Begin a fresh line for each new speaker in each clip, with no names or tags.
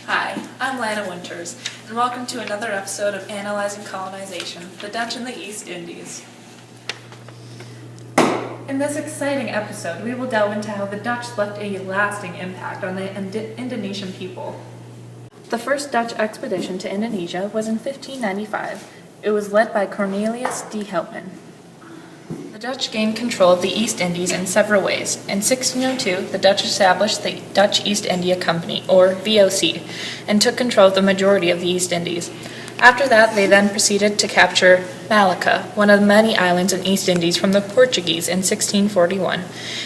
Hi, I'm Lana Winters, and welcome to another episode of Analyzing Colonization, the Dutch in the East Indies. In this exciting episode, we will delve into how the Dutch left a lasting impact on the Indonesian people. The first Dutch expedition to Indonesia was in 1595. It was led by Cornelius de Helpman. The Dutch gained control of the East Indies in several ways. In 1602, the Dutch established the Dutch East India Company, or VOC, and took control of the majority of the East Indies. After that, they then proceeded to capture Malacca, one of the many islands in East Indies, from the Portuguese in 1641,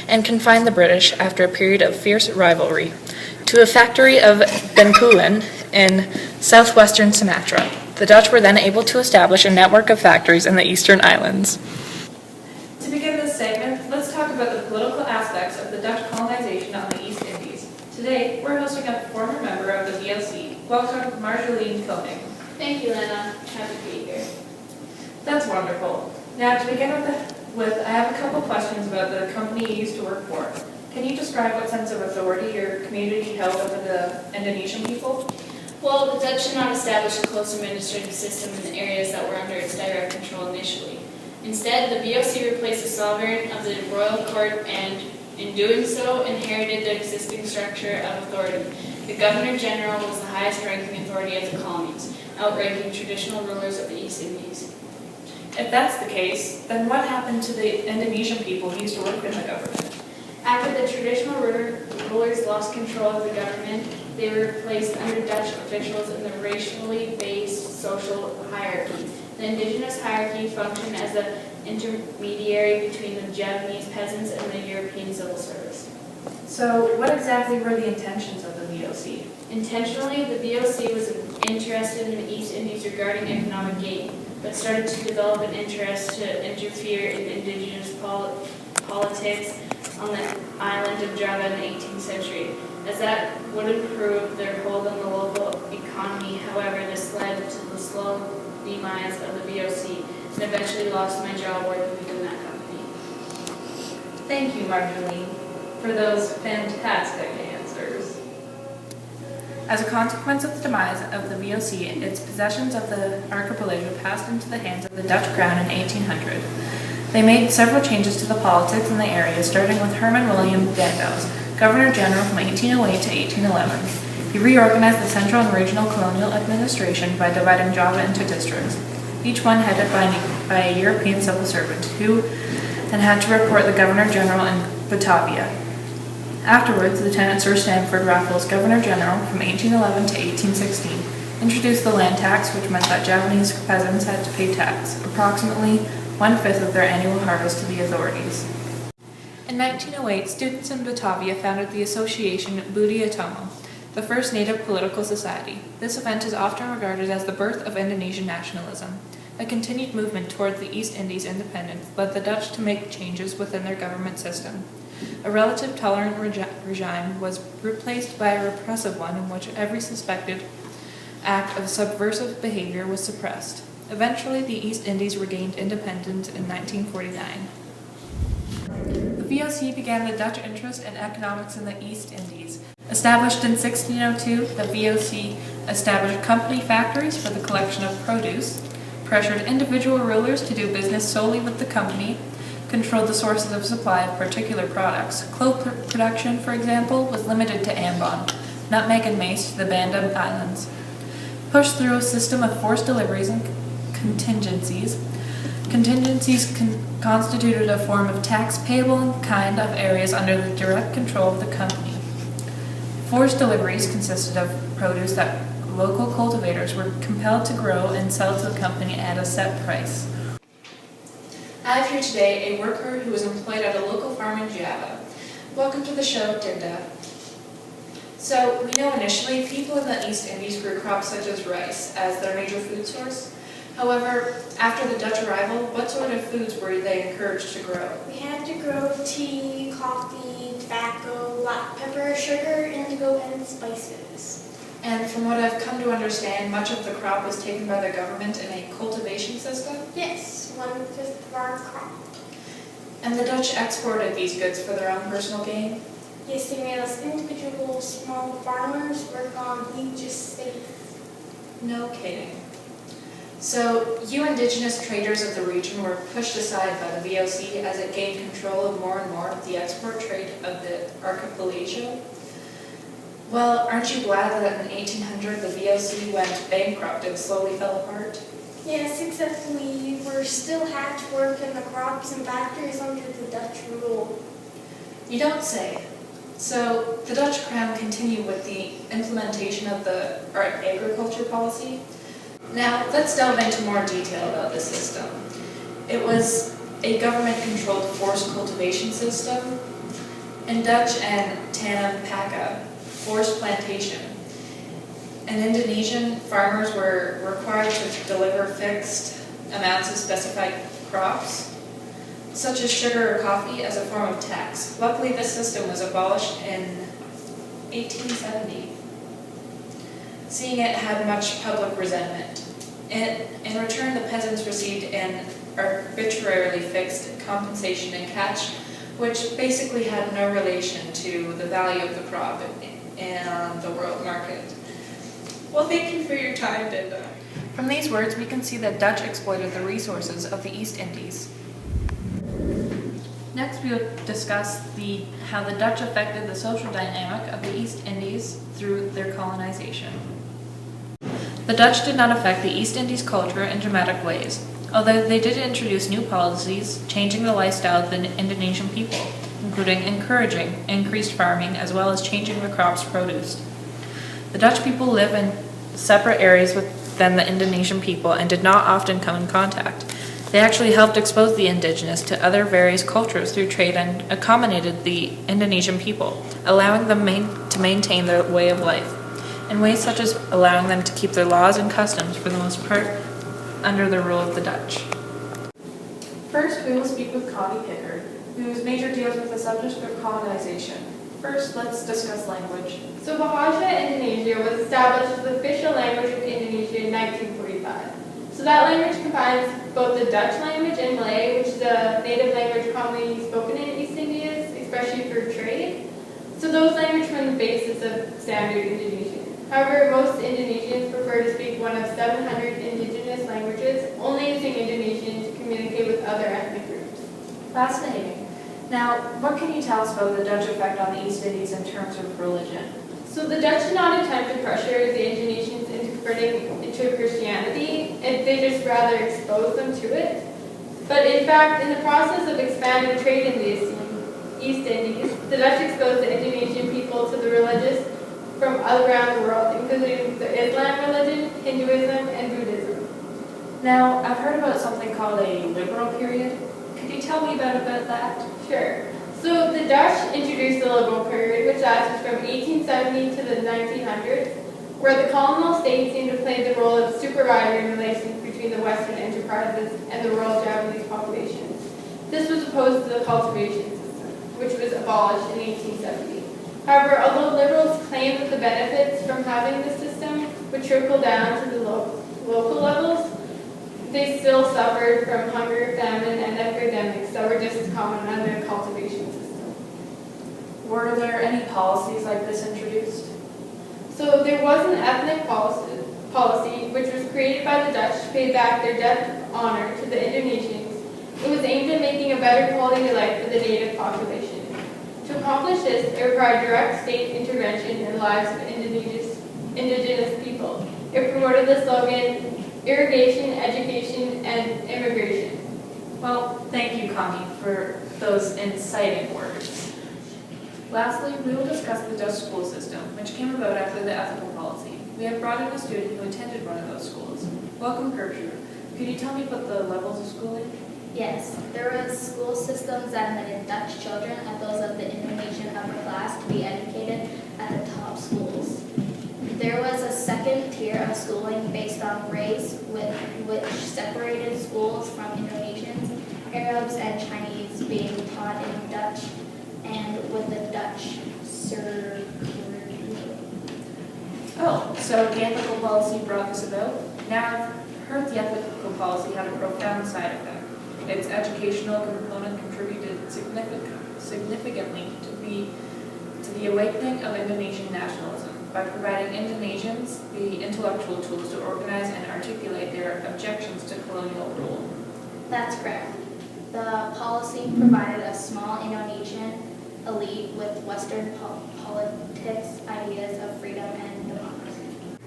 and confined the British, after a period of fierce rivalry, to a factory of Bencoolen in southwestern Sumatra. The Dutch were then able to establish a network of factories in the eastern islands. To begin this segment, let's talk about the political aspects of the Dutch colonization on the East Indies. Today, we're hosting a former member of the VOC. Welcome, Marjolein Koning.
Thank you, Lena. Happy to be here.
That's wonderful. Now, to begin with, I have a couple questions about the company you used to work for. Can you describe what sense of authority your community held over the Indonesian people?
Well, the Dutch did not establish a close administrative system in the areas that were under its direct control initially. Instead, the VOC replaced the sovereign of the royal court and, in doing so, inherited the existing structure of authority. The Governor-General was the highest-ranking authority of the colonies, outranking traditional rulers of the East Indies.
If that's the case, then what happened to the Indonesian people who used to work in the government?
After the traditional rulers lost control of the government, they were replaced under Dutch officials in the racially based social hierarchy. The indigenous hierarchy functioned as the intermediary between the Japanese peasants and the European civil service.
So, what exactly were the intentions of the VOC?
Intentionally, the VOC was interested in the East Indies regarding economic gain, but started to develop an interest to interfere in indigenous politics on the island of Java in the 18th century, as that would improve their hold on the local economy. However, this led to the slow demise of the VOC, and eventually lost my job working within that company.
Thank you, Marjolein, for those fantastic answers. As a consequence of the demise of the VOC, its possessions of the archipelago passed into the hands of the Dutch crown in 1800. They made several changes to the politics in the area, starting with Herman William Danvels, Governor-General from 1808 to 1811. He reorganized the central and regional colonial administration by dividing Java into districts, each one headed by a European civil servant, who then had to report the Governor-General in Batavia. Afterwards, Lieutenant Sir Stamford Raffles, Governor-General from 1811 to 1816, introduced the land tax, which meant that Javanese peasants had to pay tax, approximately 1/5 of their annual harvest, to the authorities. In 1908, students in Batavia founded the association Budi Utomo, the first native political society. This event is often regarded as the birth of Indonesian nationalism. A continued movement toward the East Indies independence led the Dutch to make changes within their government system. A relative tolerant regime was replaced by a repressive one in which every suspected act of subversive behavior was suppressed. Eventually, the East Indies regained independence in 1949. The VOC began the Dutch interest in economics in the East Indies. Established in 1602, the VOC established company factories for the collection of produce, pressured individual rulers to do business solely with the company, controlled the sources of supply of particular products. Clove production, for example, was limited to Ambon, nutmeg and mace to the Banda Islands. Pushed through a system of forced deliveries and contingencies. Contingencies constituted a form of tax payable in kind of areas under the direct control of the company. Forced deliveries consisted of produce that local cultivators were compelled to grow and sell to the company at a set price. I have here today a worker who is employed at a local farm in Java. Welcome to the show, Dinda. So, we know initially people in the East Indies grew crops such as rice as their major food source. However, after the Dutch arrival, what sort of foods were they encouraged to grow?
We had to grow tea, coffee, tobacco, black pepper, sugar, indigo, and spices.
And from what I've come to understand, much of the crop was taken by the government in a cultivation system?
Yes, 1/5 of our crop.
And the Dutch exported these goods for their own personal gain?
Yes, they made us individual small farmers work on huge estates.
No kidding. So, you indigenous traders of the region were pushed aside by the VOC as it gained control of more and more of the export trade of the archipelago? Well, aren't you glad that in 1800 the VOC went bankrupt and slowly fell apart?
Yes, except we were still had to work in the crops and factories under the Dutch rule.
You don't say. So, the Dutch Crown continued with the implementation of the agriculture policy. Now, let's delve into more detail about this system. It was a government-controlled forced cultivation system. In Dutch and Tanam Paka, forced plantation. In Indonesian, farmers were required to deliver fixed amounts of specified crops, such as sugar or coffee, as a form of tax. Luckily, this system was abolished in 1870, seeing it had much public resentment. In return, the peasants received an arbitrarily fixed compensation in cash, which basically had no relation to the value of the crop in the world market. Well, thank you for your time, Dinda. From these words, we can see that Dutch exploited the resources of the East Indies. Next, we will discuss how the Dutch affected the social dynamic of the East Indies through their colonization. The Dutch did not affect the East Indies culture in dramatic ways, although they did introduce new policies, changing the lifestyle of the Indonesian people, including encouraging increased farming as well as changing the crops produced. The Dutch people live in separate areas than the Indonesian people and did not often come in contact. They actually helped expose the indigenous to other various cultures through trade and accommodated the Indonesian people, allowing them to maintain their way of life, in ways such as allowing them to keep their laws and customs for the most part under the rule of the Dutch. First, we will speak with Connie Pickard, whose major deals with the subject of colonization. First, let's discuss language.
So Bahasa Indonesia was established as the official language of Indonesia in 1945. So that language combines both the Dutch language and Malay, which is a native language commonly spoken in East Indies, especially for trade. So those languages form the basis of standard Indonesian. However, most Indonesians prefer to speak one of 700 indigenous languages, only using Indonesian to communicate with other ethnic groups.
Fascinating. Now, what can you tell us about the Dutch effect on the East Indies in terms of religion?
So the Dutch did not attempt to pressure the Indonesians into converting into Christianity, and they just rather exposed them to it. But in fact, in the process of expanding trade in the East Indies, the Dutch exposed the Indonesian people to the religious from around the world, including the Islam religion, Hinduism, and Buddhism.
Now, I've heard about something called a liberal period. Could you tell me about that?
Sure. So the Dutch introduced the liberal period, which lasted from 1870 to the 1900s, where the colonial states seemed to play the role of supervisory relations between the Western enterprises and the rural Japanese populations. This was opposed to the cultivation system, which was abolished in 1870. However, although liberals claimed that the benefits from having this system would trickle down to the local levels, they still suffered from hunger, famine, and epidemics that were just as common under the cultivation system.
Were there any policies like this introduced?
So there was an ethnic policy which was created by the Dutch to pay back their debt of honor to the Indonesians. It was aimed at making a better quality of life for the native population. To accomplish this, it required direct state intervention in the lives of indigenous people. It promoted the slogan, irrigation, education, and immigration.
Well, thank you, Connie, for those inciting words. Lastly, we will discuss the Dutch school system, which came about after the ethical policy. We have brought in a student who attended one of those schools. Welcome, Gertrude. Could you tell me about the levels of schooling?
Yes, there was school systems that admitted Dutch children and those of the Indonesian upper class to be educated at the top schools. There was a second tier of schooling based on race, which separated schools from Indonesians, Arabs, and Chinese being taught in Dutch and with the Dutch curriculum.
Oh, so the ethical policy brought this about? Now I've heard the ethical policy had a profound side effect. Its educational component contributed significantly to to the awakening of Indonesian nationalism by providing Indonesians the intellectual tools to organize and articulate their objections to colonial rule.
That's correct. The policy provided a small Indonesian elite with Western politics, ideas of freedom and democracy.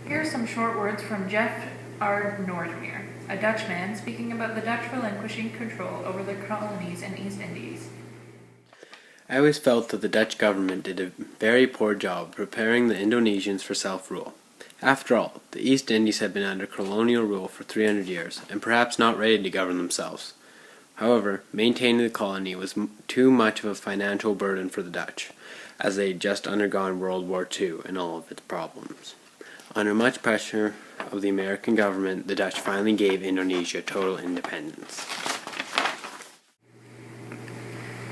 Here are some short words from Jeff R. Noordmeer, a Dutchman speaking about the Dutch relinquishing control over the colonies in East Indies.
I always felt that the Dutch government did a very poor job preparing the Indonesians for self-rule. After all, the East Indies had been under colonial rule for 300 years, and perhaps not ready to govern themselves. However, maintaining the colony was too much of a financial burden for the Dutch, as they had just undergone World War II and all of its problems. Under much pressure of the American government, the Dutch finally gave Indonesia total independence.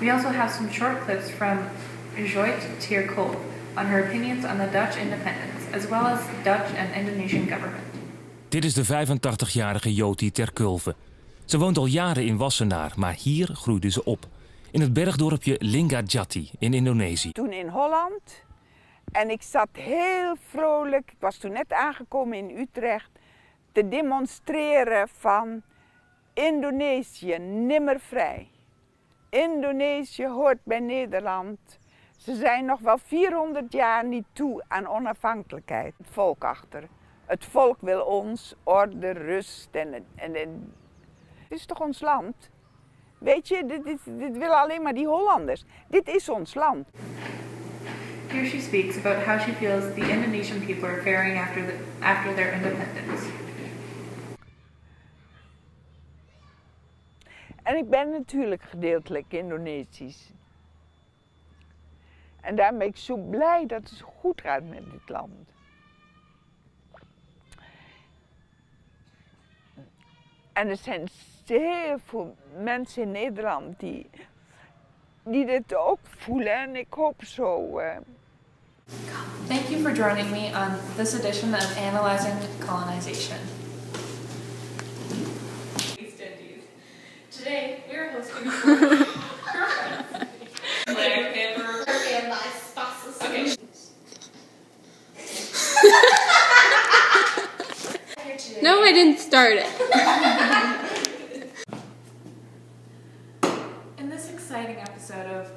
We also have some short clips from Joyt Teerkolk on her opinions on the Dutch independence, as well as Dutch and Indonesian government.
Dit is de 85-jarige Joti Terkulve. Ze woont al jaren in Wassenaar, maar hier groeide ze op. In het bergdorpje Linggadjati in Indonesië.
Toen in Holland en ik zat heel vrolijk, ik was toen net aangekomen in Utrecht, te demonstreren van Indonesië nimmer vrij. Indonesië hoort bij Nederland. Ze zijn nog wel 400 jaar niet toe aan onafhankelijkheid. Het volk achter. Het volk wil ons, orde, rust en het is toch ons land? Weet je, dit willen alleen maar die Hollanders. Dit is ons land.
Here she speaks about how she feels the Indonesian people are faring after their independence.
En ik ben natuurlijk gedeeltelijk Indonesisch. En daarom ben ik zo blij dat het zo goed gaat met dit land. En er zijn heel veel mensen in Nederland die dit ook voelen en ik hoop zo.
Thank you for joining me on this edition of Analyzing Colonization.
East Indies. Today, we are hosting black pepper.
And my spices.
Okay.
No, I didn't start it.
In this exciting episode of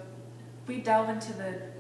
We Delve into the...